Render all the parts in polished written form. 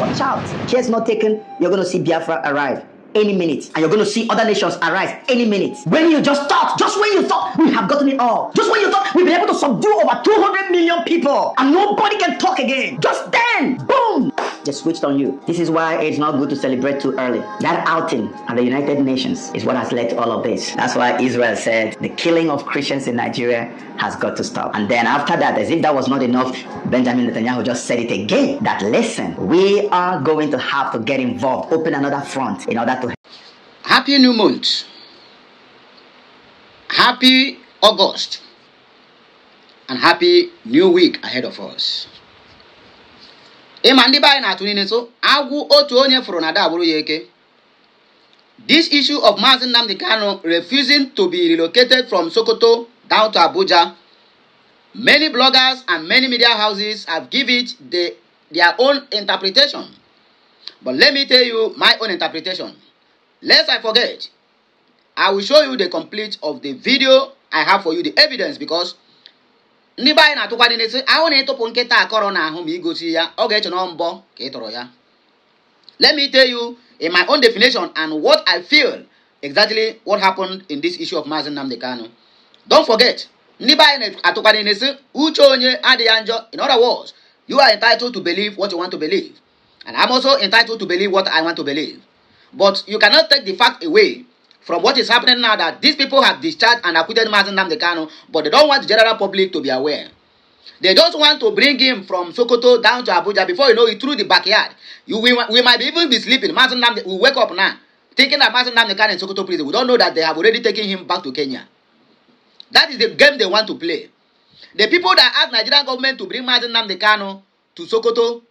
Watch out. Care's not taken, you're going to see Biafra arrive any minute, and you're going to see other nations arise any minute. When you just when you thought we have gotten it all, just when you thought we've been able to subdue over 200 million people and nobody can talk again, just then, boom, they switched on you. This is why it's not good to celebrate too early. That outing at the United Nations is what has led to all of this. That's why Israel said the killing of Christians in Nigeria has got to stop. And then after that, as if that was not enough, Benjamin Netanyahu just said it again, that listen, we are going to have to get involved, open another front in order to... Happy new month. Happy August. And happy new week ahead of us. This issue of Mazi Nnamdi Kanu refusing to be relocated from Sokoto down to Abuja, many bloggers and many media houses have given it their own interpretation. But let me tell you my own interpretation. Lest I forget, I will show you the complete of the video I have for you, the evidence, because let me tell you in my own definition and what I feel exactly what happened in this issue of Mazi Nnamdi Kanu. Don't forget, in other words, you are entitled to believe what you want to believe. And I'm also entitled to believe what I want to believe. But you cannot take the fact away from what is happening now, that these people have discharged and acquitted Mazi Nnamdi Kanu, but they don't want the general public to be aware. They just want to bring him from Sokoto down to Abuja. Before you know it, through the backyard. We might even be sleeping. Mazi Nnamdi will wake up now, thinking that Mazi Nnamdi Kanu in Sokoto prison. We don't know that they have already taken him back to Kenya. That is the game they want to play. The people that ask Nigerian government to bring Mazi Nnamdi Kanu to Sokoto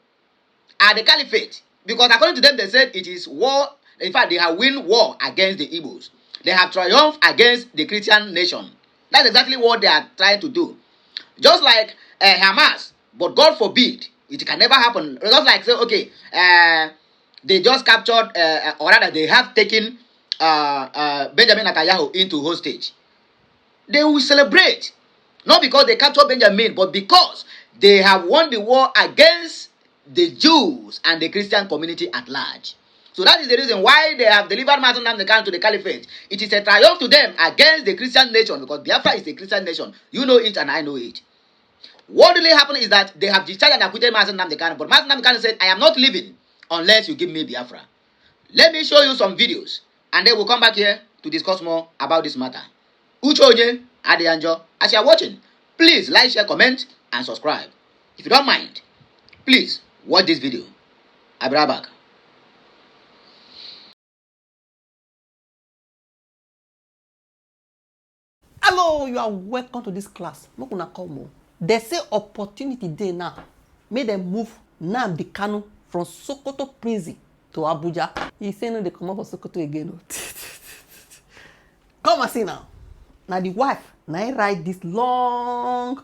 are the caliphate. Because according to them, they said it is war. In fact, they have won war against the Igbos. They have triumphed against the Christian nation. That's exactly what they are trying to do. Just like Hamas. But God forbid, it can never happen. Just like, say, okay, they just captured, or rather, they have taken Benjamin Netanyahu into hostage. They will celebrate. Not because they captured Benjamin, but because they have won the war against the Jews and the Christian community at large. So that is the reason why they have delivered Mazi Nnamdi Kanu to the caliphate. It is a triumph to them against the Christian nation, because Biafra is a Christian nation. You know it and I know it. What really happened is that they have discharged and acquitted Mazi Nnamdi Kanu, but Mazi Nnamdi Kanu said, I am not leaving unless you give me Biafra. Let me show you some videos, and then we'll come back here to discuss more about this matter. Uchoye, Adianjo, as you are watching, please like, share, comment, and subscribe. If you don't mind, please watch this video. I'll be right back. Hello, you are welcome to this class. They say opportunity day now. Make them move Nnamdi Kanu from Sokoto prison to Abuja. He say no, they come up for Sokoto again. Come and see now. Now the wife, now I write this long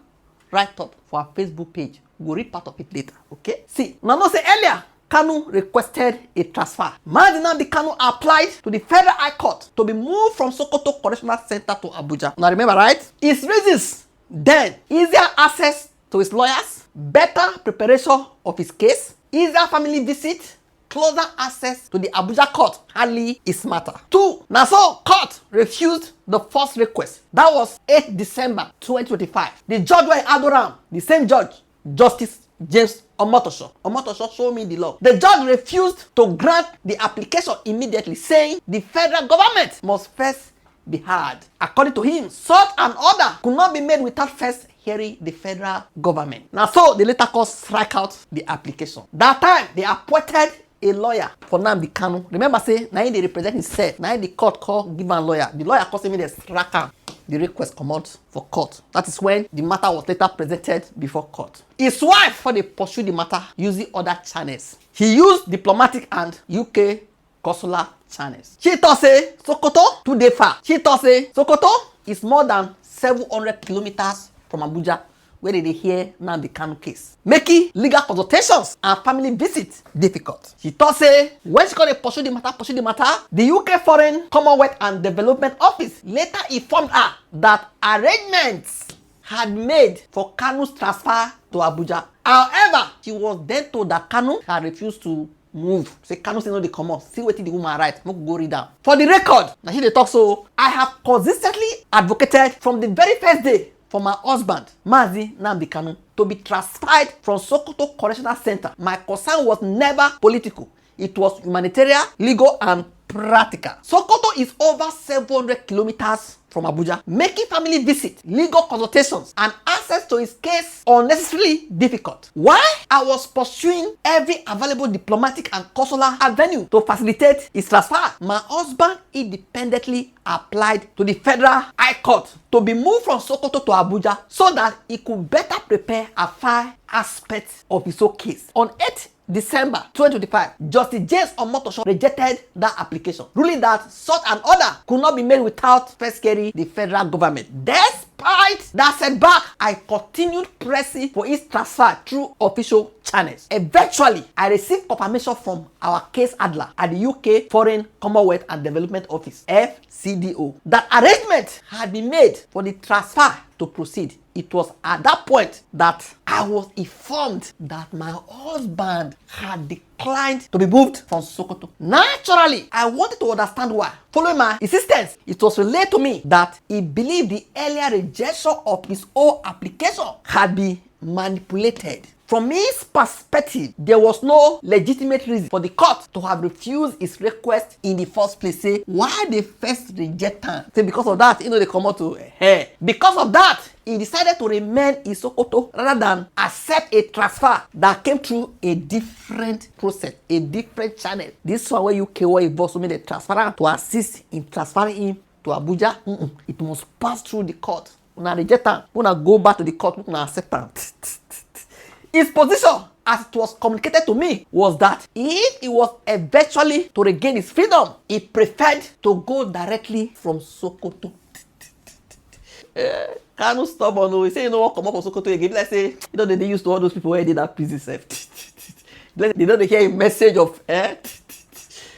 write-up for our Facebook page. We'll read part of it later, okay? See, now no say earlier, Kanu requested a transfer. Mazi Nnamdi Kanu applied to the Federal High Court to be moved from Sokoto Correctional Center to Abuja. Now remember, right? His reasons then: easier access to his lawyers, better preparation of his case, easier family visit, closer access to the Abuja court handling his matter. 2. Now so court refused the first request. That was 8 December 2025. The judge were in Adoram, the same judge, Justice James Omotosho. Omotosho showed me the law. The judge refused to grant the application immediately, saying the federal government must first be heard. According to him, such an order could not be made without first hearing the federal government. Now so the later court strike out the application. That time they appointed a lawyer for Nnamdi Kanu. Remember, say, now they represent himself. Now the court call give a lawyer. The lawyer calls him the strike out. The request come out for court. That is when the matter was later presented before court. His wife, for they pursue the matter using other channels. He used diplomatic and UK consular channels. She thought say Sokoto too dey far. She thought say Sokoto is more than 700 kilometers from Abuja, where they hear Nnamdi Kanu case, making legal consultations and family visits difficult. She thought say when she gonna pursue the matter, the UK Foreign, Commonwealth and Development Office later informed her that arrangements had made for Kanu's transfer to Abuja. However, She was then told that Kanu had refused to move. Say Kanu say no dey comot. See wetin the woman write. Make we go read am. For the record, na she dey talk so. I have consistently advocated from the very first day for my husband, Mazi Nnamdi Kanu, to be transferred from Sokoto Correctional Center. My concern was never political. It was humanitarian, legal, and practical. Sokoto is over 700 kilometers from Abuja, making family visits, legal consultations, and access to his case unnecessarily difficult. While I was pursuing every available diplomatic and consular avenue to facilitate his transfer, my husband independently applied to the Federal High Court to be moved from Sokoto to Abuja so that he could better prepare a file aspects of his own case. On 8th December 2025, Justice James Omotosho rejected that application, ruling that such an order could not be made without first carrying the federal government. Despite that setback, I continued pressing for its transfer through official channels. Eventually, I received confirmation from our case handler at the UK Foreign, Commonwealth and Development Office, FCDO, that arrangement had been made for the transfer to proceed. It was at that point that I was informed that my husband had declined to be moved from Sokoto. Naturally, I wanted to understand why. Following my insistence, it was relayed to me that he believed the earlier rejection of his own application had been manipulated. From his perspective, there was no legitimate reason for the court to have refused his request in the first place. Say, why they first reject him? Say, because of that, they come out to because of that, he decided to remain in Sokoto rather than accept a transfer that came through a different process, a different channel. This one where you involved so made a transfer to assist in transferring him to Abuja. It must pass through the court. When I reject him, when I go back to the court, when I accept him. His position, as it was communicated to me, was that if he was eventually to regain his freedom, he preferred to go directly from Sokoto. Kanu stubborn. He say you know what come up from Sokoto again. Let's say they used to all those people where they did that prison self. They don't hear a message of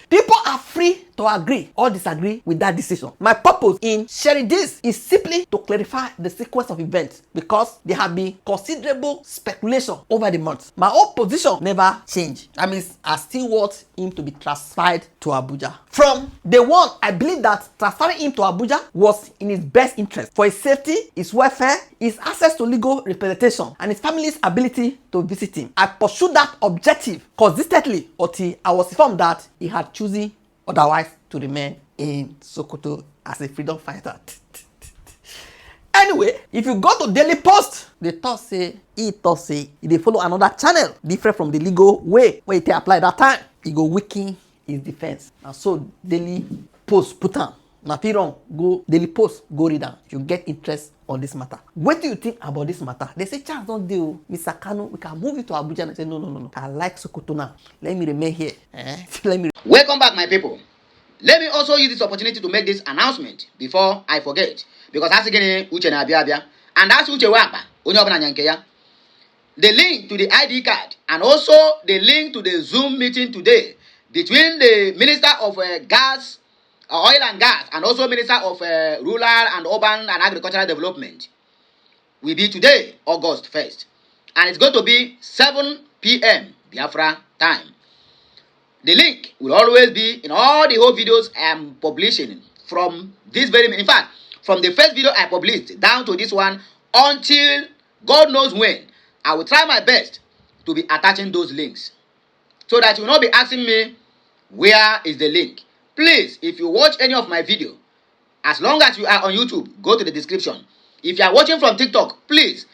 People are free to agree or disagree with that decision. My purpose in sharing this is simply to clarify the sequence of events because there have been considerable speculation over the months. My own position never changed. That means I still want him to be transferred to Abuja. From day one, I believe that transferring him to Abuja was in his best interest for his safety, his welfare, his access to legal representation, and his family's ability to visit him. I pursued that objective consistently until I was informed that he had chosen otherwise to remain in Sokoto as a freedom fighter. Anyway, if you go to Daily Post, they say they follow another channel different from the legal way where it apply that time. He go weaken his defense. And so Daily Post put on. Now if you wrong, go Daily Post, go read them. You get interest on this matter. What do you think about this matter? They say, Charles, don't deal. Mr. Kanu, we can move you to Abuja. And I say, no. I like Sokoto now. Let me remain here. Welcome back, my people. Let me also use this opportunity to make this announcement before I forget. Because that's again Uche na Abia. And that's Uche Wamba. The link to the ID card and also the link to the Zoom meeting today between the Minister of Gas, Oil and Gas, and also Minister of Rural and Urban and Agricultural Development will be today, August 1st. And it's going to be 7 p.m. Biafra time. The link will always be in all the whole videos I am publishing from this very, in fact, from the first video I published down to this one until God knows when. I will try my best to be attaching those links so that you will not be asking me where is the link. Please, if you watch any of my video, as long as you are on YouTube, go to the description. If you are watching from TikTok, please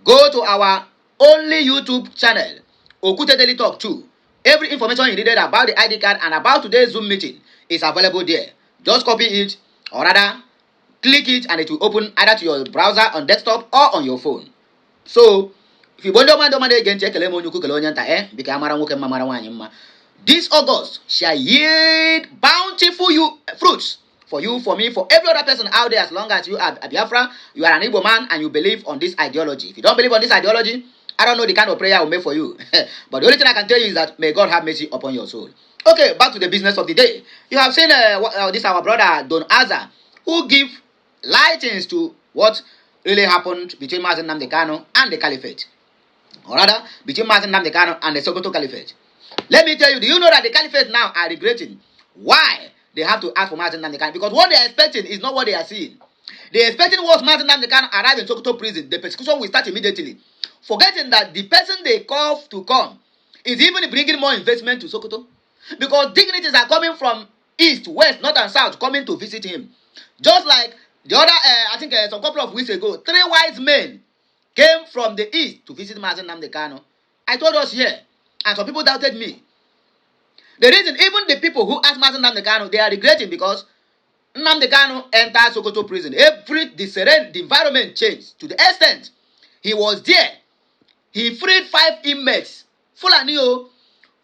go to our only YouTube channel, Okute Daily Talk 2. Every information you needed about the ID card and about today's Zoom meeting is available there. Just copy it, or rather, click it and it will open either to your browser on desktop or on your phone. So, if you want to again, check this August shall yield bountiful fruits for you, for me, for every other person out there, as long as you are a Biafra, you are an Igbo man, and you believe on this ideology. If you don't believe on this ideology, I don't know the kind of prayer I will make for you. But the only thing I can tell you is that may God have mercy upon your soul. Okay, back to the business of the day. You have seen this our brother Don Aza, who give lightings to what really happened between Mazi Nnamdi Kanu and the caliphate. or rather between Mazi Nnamdi Kanu and the Sokoto caliphate. Let me tell you, do you know that the caliphate now are regretting why they have to ask for Mazi Nnamdi Kanu? Because what they are expecting is not what they are seeing. They are expecting once Mazi Nnamdi Kanu arrive in Sokoto prison, the persecution will start immediately, forgetting that the person they call to come is even bringing more investment to Sokoto. Because dignitaries are coming from east, west, north and south coming to visit him. Just like the other, I think some couple of weeks ago, 3 wise men came from the east to visit Mazi Nnamdi Kanu. I told us here, and some people doubted me. The reason, even the people who asked Mazi Nnamdi Kanu, they are regretting because Nnamdi Kanu entered Sokoto prison. The environment changed to the extent he was there. He freed 5 inmates, Fulani,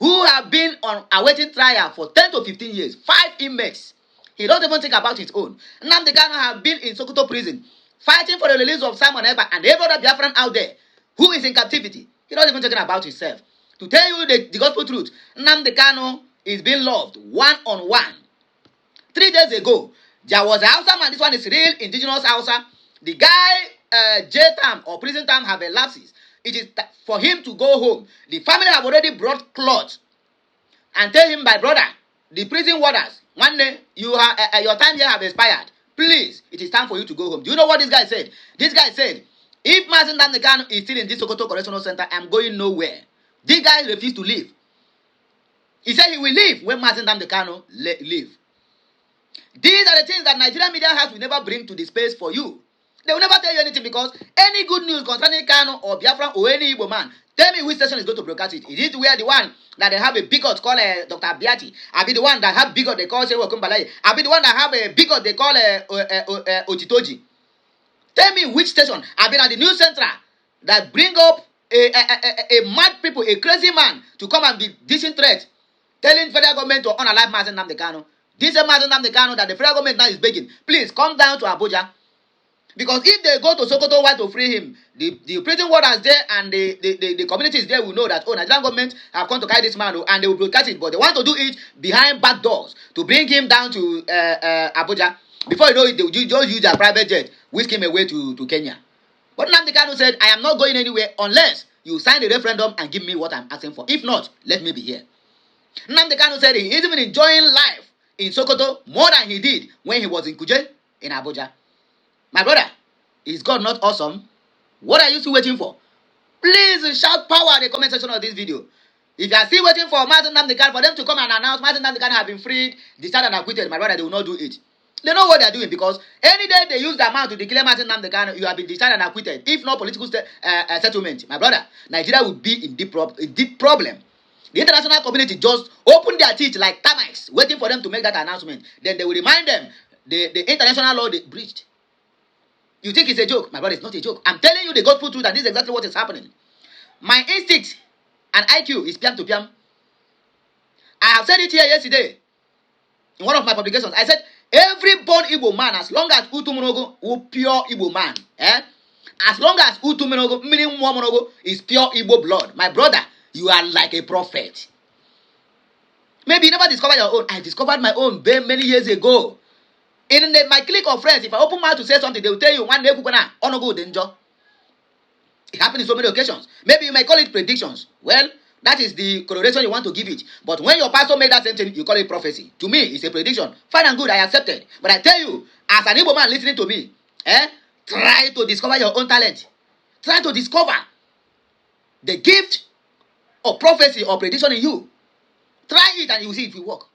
who have been on awaiting trial for 10 to 15 years. 5 inmates. He doesn't even think about his own. Nnamdi Kanu have been in Sokoto prison, fighting for the release of Simon Ekpa and every other Biafran out there who is in captivity. He doesn't even think about himself. To tell you the gospel truth, Nnamdi Kanu is being loved one-on-one. 3 days ago, there was a Hausa man. This one is real indigenous Hausa. The guy, jail term or prison term have elapsed. It is for him to go home. The family have already brought cloth and tell him, my brother, the prison warders, one day your time here have expired. Please, it is time for you to go home. Do you know what this guy said? This guy said, if Mazi Nnamdi Kanu is still in this Sokoto Correctional Center, I'm going nowhere. This guy refused to leave. He said he will leave when Mazi Nnamdi Kanu leave. These are the things that Nigerian media house will never bring to the space for you. They will never tell you anything because any good news concerning Kanu or Biafra or any Igbo man, tell me which station is going to broadcast it. Is it where the one that they have a bigot called Dr. Abiati? I be the one that have bigot they call Shewa Kumbalaye? I be the one that have a bigot they call Ochitoji? Tell me which station. I been at the news center that bring up a mad people, a crazy man to come and be dishing threat, telling federal government to unalive Mazi Nnamdi Kanu. This is Mazi Nnamdi Kanu that the federal government now is begging, please come down to Abuja. Because if they go to Sokoto, why to free him? The prison warders there and the communities there will know that, oh, Nigerian government have come to carry this man, and they will broadcast it. But they want to do it behind back doors to bring him down to Abuja. Before you know it, they will just use their private jet, whisk him away to Kenya. But Nnamdi Kanu said, I am not going anywhere unless you sign the referendum and give me what I'm asking for. If not, let me be here. Nnamdi Kanu said he is even enjoying life in Sokoto more than he did when he was in Kuje in Abuja. My brother, is God not awesome? What are you still waiting for? Please shout power in the comment section of this video. If you are still waiting for Mazi Nnamdi Kanu, for them to come and announce Mazi Nnamdi Kanu have been freed, discharged and acquitted, my brother, they will not do it. They know what they are doing because any day they use the amount to declare Mazi Nnamdi Kanu, you have been discharged and acquitted. If not political settlement, my brother, Nigeria will be in deep problem. The international community just open their teeth like termites, waiting for them to make that announcement. Then they will remind them the international law they breached. You think it's a joke? My brother, it's not a joke. I'm telling you the gospel truth, and this is exactly what is happening. My instinct and IQ is piam to piam. I have said it here yesterday in one of my publications. I said, every born Igbo man, as long as Utumunogo is pure Igbo man, as long as Utumunogo, meaning Mwamonogo, is pure Igbo blood, my brother, you are like a prophet. Maybe you never discovered your own. I discovered my own many years ago. In my clique of friends, if I open mouth to say something, they will tell you, one day, onogo danger. It happens in so many occasions. Maybe you may call it predictions. Well, that is the correlation you want to give it. But when your pastor made that sentence, you call it prophecy. To me, it's a prediction. Fine and good, I accept it. But I tell you, as an Igbo man listening to me, try to discover your own talent. Try to discover the gift of prophecy or prediction in you. Try it and you will see it will work.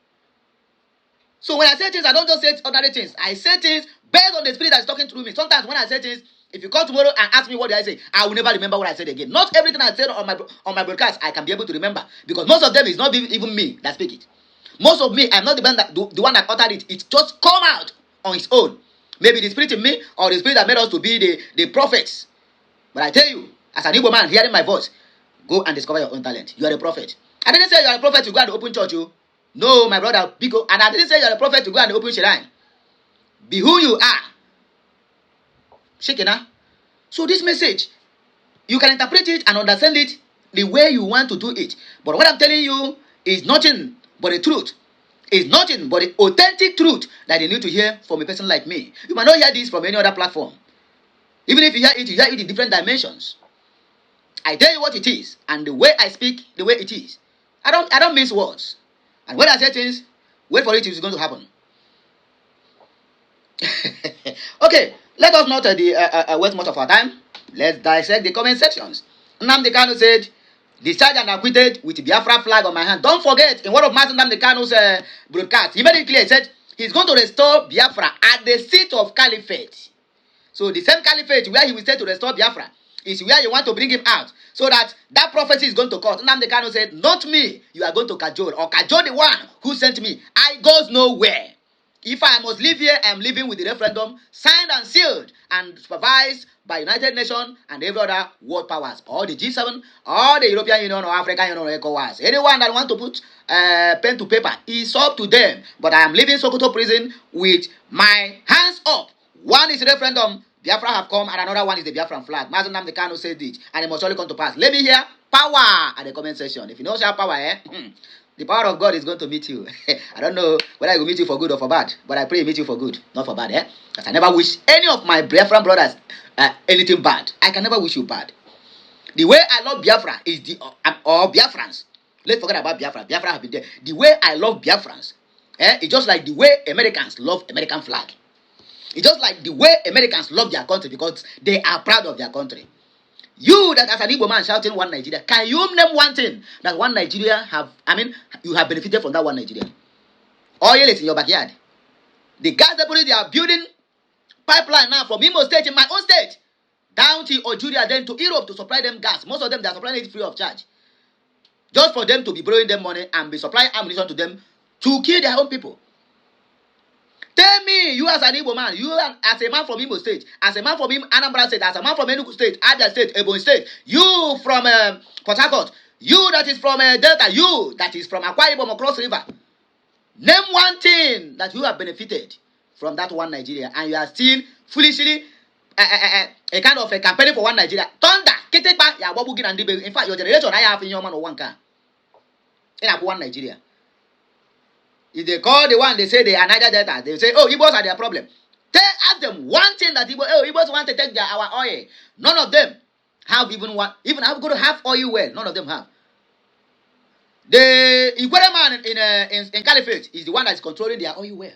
So when I say things, I don't just say ordinary things. I say things based on the spirit that is talking through me. Sometimes when I say things, if you come tomorrow and ask me what did I say, I will never remember what I said again. Not everything I said on my broadcast I can be able to remember, because most of them is not even me that speak it. Most of me, I'm not the one that uttered it. It just come out on its own. Maybe the spirit in me or the spirit that made us to be the prophets. But I tell you, as an Igbo man hearing my voice, go and discover your own talent. You are a prophet. I didn't say you are a prophet to go and open church, you. No, my brother, Biko. And I didn't say you are a prophet to go and open shrine. Be who you are. Shekina. So this message, you can interpret it and understand it the way you want to do it. But what I'm telling you is nothing but the truth. It's nothing but the authentic truth that you need to hear from a person like me. You might not hear this from any other platform. Even if you hear it in different dimensions. I tell you what it is, and the way I speak, the way it is. I don't mince words. And when I say things, wait for it, it's going to happen. Okay, let us not waste much of our time. Let's dissect the comment sections. Nnamdi Kanu said, discharged and acquitted with Biafra flag on my hand. Don't forget, in one of Mazi Nnamdi Kanu's broadcast, he made it clear, he said, he's going to restore Biafra at the seat of caliphate. So the same caliphate where he will say to restore Biafra is where you want to bring him out. So that prophecy is going to cut. Nnamdi Kanu said, not me, you are going to cajole. Or cajole the one who sent me. I goes nowhere. If I must live here, I am living with the referendum signed and sealed and supervised by United Nations and every other world powers. All the G7, all the European Union or African Union or ECOWAS. Anyone that want to put pen to paper, it's up to them. But I am leaving Sokoto prison with my hands up. One is referendum, Biafra have come, and another one is the Biafran flag. Mazi Nnamdi Kanu said it, and it must surely come to pass. Let me hear power at the comment section. If you know power, the power of God is going to meet you. I don't know whether it will meet you for good or for bad, but I pray it meet you for good, not for bad. Because I never wish any of my Biafran brothers anything bad. I can never wish you bad. The way I love Biafra is or Biafrans. Let's forget about Biafra. Biafra have been there. The way I love Biafrans, it's just like the way Americans love American flag. It's just like the way Americans love their country because they are proud of their country. You that as an Igbo man shouting one Nigeria, can you name one thing that one Nigeria you have benefited from that one Nigeria? Oil is in your backyard. The gas depot, they are building pipeline now from Imo State, in my own state, down to Algeria, then to Europe to supply them gas. Most of them, they are supplying it free of charge. Just for them to be borrowing them money and be supplying ammunition to them to kill their own people. Tell me, you as an Igbo man, you as a man from Imo State, as a man from Anambra State, as a man from Enugu State, Abia State, Ebonyi State, you from Port Harcourt, you that is from Delta, you that is from Akwa Ibom or Cross River. Name one thing that you have benefited from that one Nigeria, and you are still foolishly a kind of a campaign for one Nigeria. Thunder, Ketekpa, ya Wabugin and Dibe. In fact, your generation, I have in your man or one car. In one Nigeria. If they call the one, they say they are Niger Delta. They say, oh, Igbos are their problem. Ask them one thing that Igbos want to take our oil. None of them have even one. Even I'm going to have oil well. None of them have. The Igwere man in Caliphate is the one that is controlling their oil well.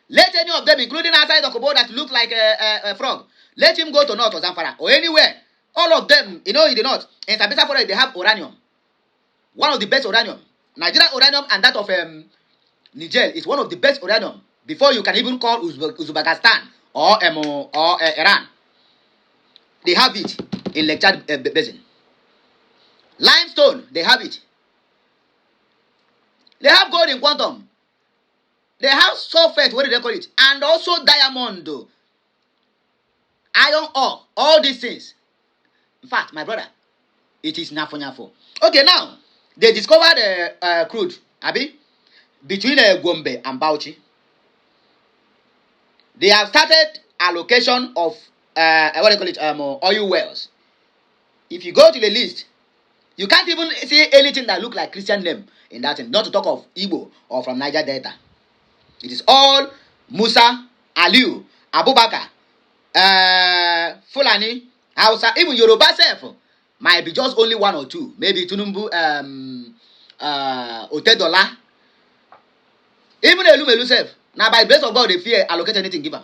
Let any of them, including outside the Kobo that look like a frog, let him go to North or Zamfara or anywhere. All of them, in the North, in Sambisa Forest, they have uranium. One of the best uranium. Nigeria uranium and that of Niger is one of the best uranium before you can even call Uzbekistan or Iran. They have it in Lake Chad Basin. Limestone, they have it. They have gold in quantum. They have sulfate, what do they call it? And also diamond, iron ore, all these things. In fact, my brother, it is nyafo. Okay, now, they discovered crude, Abi, between Gombe and Bauchi. They have started allocation of, oil wells. If you go to the list, you can't even see anything that look like Christian name in that thing, not to talk of Igbo or from Niger Delta. It is all Musa, Aliu, Abubakar, Fulani, Hausa, even Yoruba self might be just only one or two. Maybe Tunumbu, Otedola, even Elumelu self. Now by grace of God, they fear allocate anything given.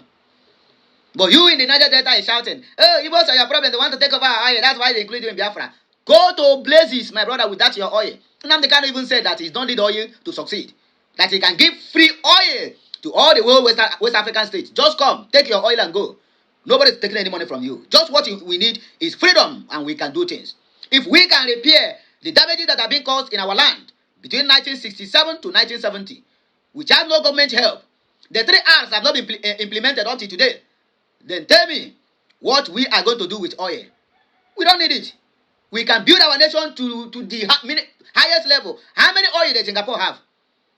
But you in the Niger Delta is shouting, oh, Igbos are your problem, they want to take over our oil, that's why they include you in Biafra. Go to blazes, my brother, with that your oil. Nnamdi Kanu even said that he don't need oil to succeed. That he can give free oil to all the whole West African states. Just come, take your oil and go. Nobody's taking any money from you. Just what we need is freedom, and we can do things. If we can repair the damages that have been caused in our land between 1967 to 1970, which has no government help, the 3 R's have not been implemented until today, then tell me what we are going to do with oil. We don't need it. We can build our nation to the highest level. How many oil does Singapore have?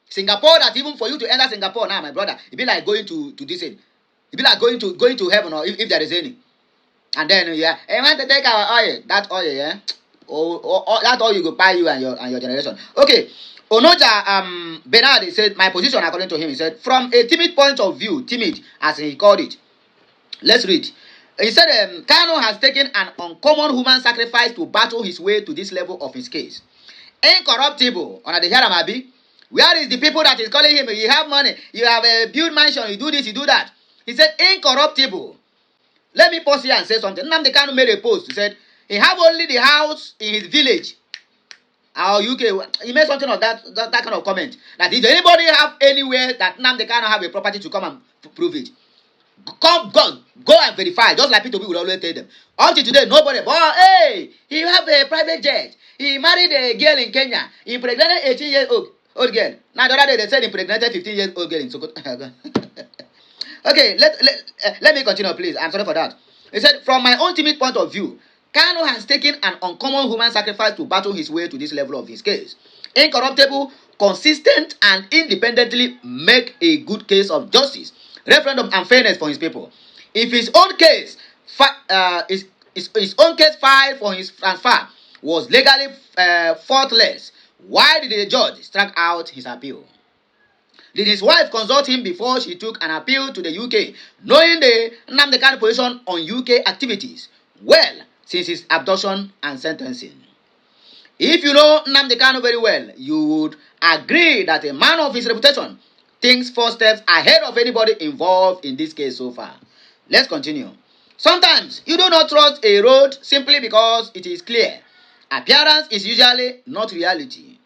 Singapore, that even for you to enter Singapore now, my brother, it'd be like going to this end. It'd be like going to heaven, or if there is any. And then I want to take our oil, that oil, that oil you go buy you and your generation. Okay, Onoja Bernard said, my position according to him, he said, from a timid point of view, timid as he called it. Let's read. He said Kanu has taken an uncommon human sacrifice to battle his way to this level of his case. Incorruptible. On the Haramabi. Where is the people that is calling him? You have money. You have a build mansion. You do this. You do that. He said incorruptible. Let me pause here and say something. Nnamdi Kanu made a post. He said he have only the house in his village. Our UK. He made something of that kind of comment. That if anybody have anywhere that Nnamdi Kanu have a property to come and prove it. Go and verify. Just like P2B will always tell them. Until today, nobody. But hey, he have a private jet. He married a girl in Kenya. He impregnated 18 years old girl. Now the other day they said he impregnated 15 years old girl in Sokoto. Okay, let me continue, please. I'm sorry for that. He said, from my own timid point of view, Kanu has taken an uncommon human sacrifice to battle his way to this level of his case. Incorruptible, consistent, and independently make a good case of justice, referendum, and fairness for his people. If his own case, his own case filed for his transfer was legally faultless, why did the judge strike out his appeal? Did his wife consult him before she took an appeal to the UK, knowing the Nnamdi Kanu position on UK activities? Well, since his abduction and sentencing. If you know Nnamdi Kanu very well, you would agree that a man of his reputation thinks 4 steps ahead of anybody involved in this case so far. Let's continue. Sometimes you do not trust a road simply because it is clear. Appearance is usually not reality.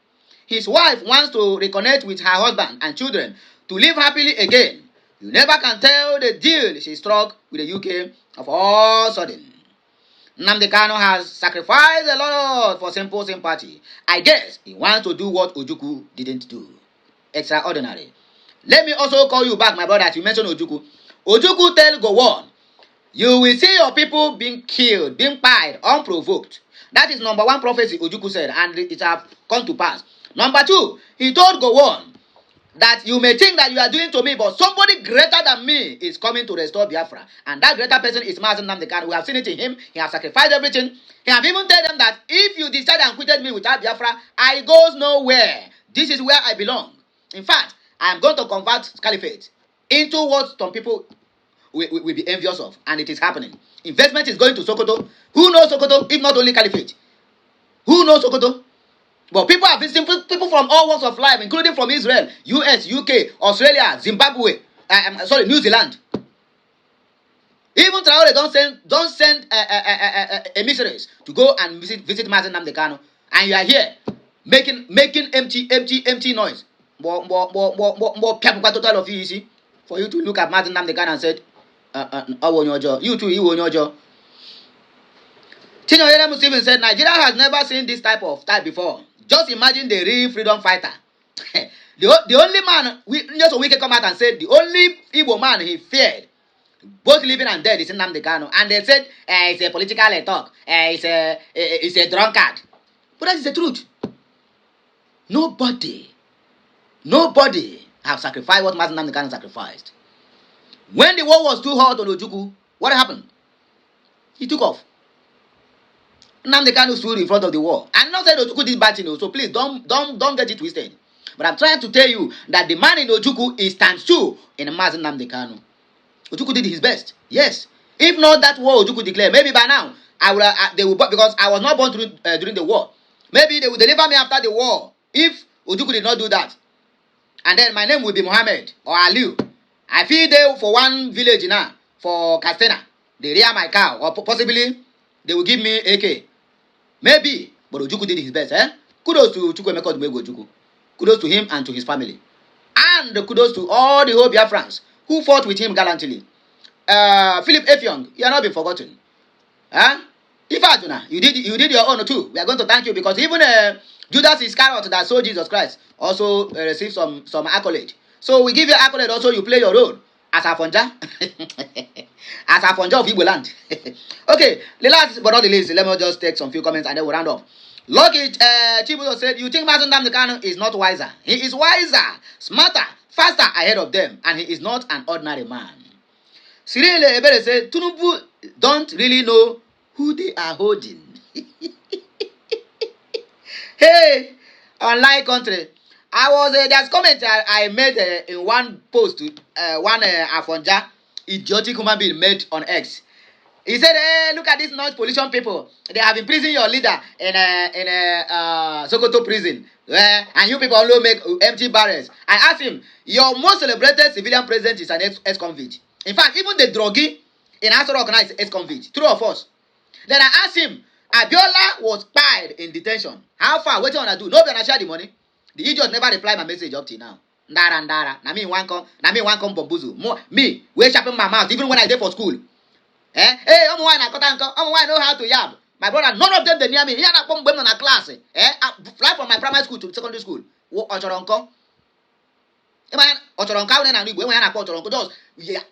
His wife wants to reconnect with her husband and children to live happily again. You never can tell the deal she struck with the UK of all sudden. Nnamdi Kanu has sacrificed a lot for simple sympathy. I guess he wants to do what Ojukwu didn't do. Extraordinary. Let me also call you back, my brother, as you mentioned Ojukwu. Ojukwu tell Gowon, you will see your people being killed, being pied, unprovoked. That is number 1 prophecy Ojukwu said, and it has come to pass. Number 2, he told Gowon that you may think that you are doing to me, but somebody greater than me is coming to restore Biafra. And that greater person is Mazi Nnamdi Kanu. We have seen it in him. He has sacrificed everything. He have even told them that if you decide and quitted me without Biafra, I goes nowhere. This is where I belong. In fact, I am going to convert caliphate into what some people will be envious of. And it is happening. Investment is going to Sokoto. Who knows Sokoto if not only caliphate? Who knows Sokoto? But people are visiting, people from all walks of life, including from Israel, US, UK, Australia, Zimbabwe, New Zealand. Even Traore don't send emissaries to go and visit Mazi Nnamdi Kanu. And you are here making empty noise. Total of you see, for you to look at Mazi Nnamdi Kanu and said, you too, you on your job. Chinyere Muslim said, Nigeria has never seen this type before. Just imagine the real freedom fighter. the only man, just a week come out and said, the only Igbo man he feared, both living and dead, is Nnamdi Kanu. And they said, it's a political talk. It's a drunkard. But that is the truth. Nobody have sacrificed what Mazi Nnamdi Kanu sacrificed. When the war was too hot on Ojukwu, what happened? He took off. Nnamdi Kanu stood in front of the wall. I'm not saying Ojukwu did bad thing, so please don't get it twisted. But I'm trying to tell you that the man in Ojukwu is times 2 in Mazi Nnamdi Kanu. Ojukwu did his best. Yes. If not that war Ojukwu declared, maybe by now they will, because I was not born during the war. Maybe they will deliver me after the war if Ojukwu did not do that. And then my name will be Muhammad or Aliu. I feel there for one village now for Castena. They rear my cow, or possibly they will give me AK. Maybe, but Ojukwu did his best. Kudos to Chukwuemeka Odumegwu Ojukwu. Kudos to him and to his family. And kudos to all the whole Biafrans who fought with him gallantly. Philip Effiong, you are not been forgotten. Ifaduna, you did your own too. We are going to thank you because even Judas Iscariot that sold Jesus Christ also received some accolade. So we give you accolade also, you play your role as Afonja. As Afonja of Igbo land. Okay, the last but not the least, let me just take some few comments and then we'll round up. Lucky Chibuzo said, you think Mazi Nnamdi Kanu is not wiser? He is wiser, smarter, faster ahead of them, and he is not an ordinary man. Cyril Ebere said, Tinubu don't really know who they are holding. Hey, online country. There's comment I made in one post, one Afonja idiotic human being made on X. He said, hey, look at these noise pollution people. They have imprisoned your leader in a Sokoto prison. And you people only make empty barrels. I asked him, your most celebrated civilian president is an ex-convict. In fact, even the druggie in Asoro is ex-convict. True or false? Then I asked him, Abiola was pied in detention. How far? What you want to do? Nobody share the money. The idiot never replied my message up till now. Ndara. Na me one come bamboozle. Me, we sharpen my mouth even when I dey for school. Hey, I'm one I know how to yab. My brother, none of them they near me. Here I come on a class. I fly from my primary school to secondary school. Ochoronko.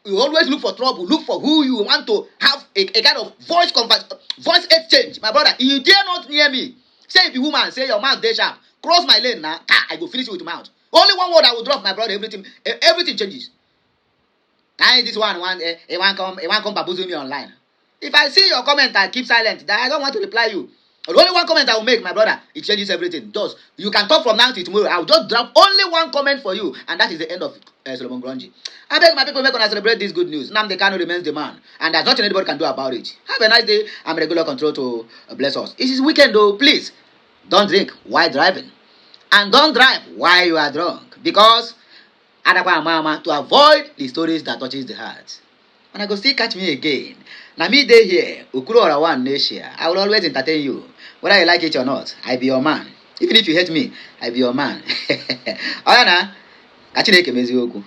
You always look for trouble. Look for who you want to have a kind of voice exchange. My brother, you dare not near me. Say if the woman say your mouth dey sharp, cross my lane now. I go finish you with your mouth. Only one word I will drop, my brother. Everything changes. Now this one come bamboozle me online. If I see your comment, I keep silent. I don't want to reply you. Only one comment I will make, my brother. It changes everything. Just you can talk from now till tomorrow. I will just drop only one comment for you, and that is the end of Solomon Grungy. I beg my people, make us celebrate this good news. Nnamdi Kanu remains the man, and there's nothing anybody can do about it. Have a nice day. I'm regular control to bless us. It is weekend though. Please don't drink while driving, and don't drive while you are drunk, because to avoid the stories that touches the heart. And I go still catch me again. Now me day here, Biafra Nation. I will always entertain you. Whether you like it or not, I be your man. Even if you hate me, I be your man. Oyana, kachineke mezi oku.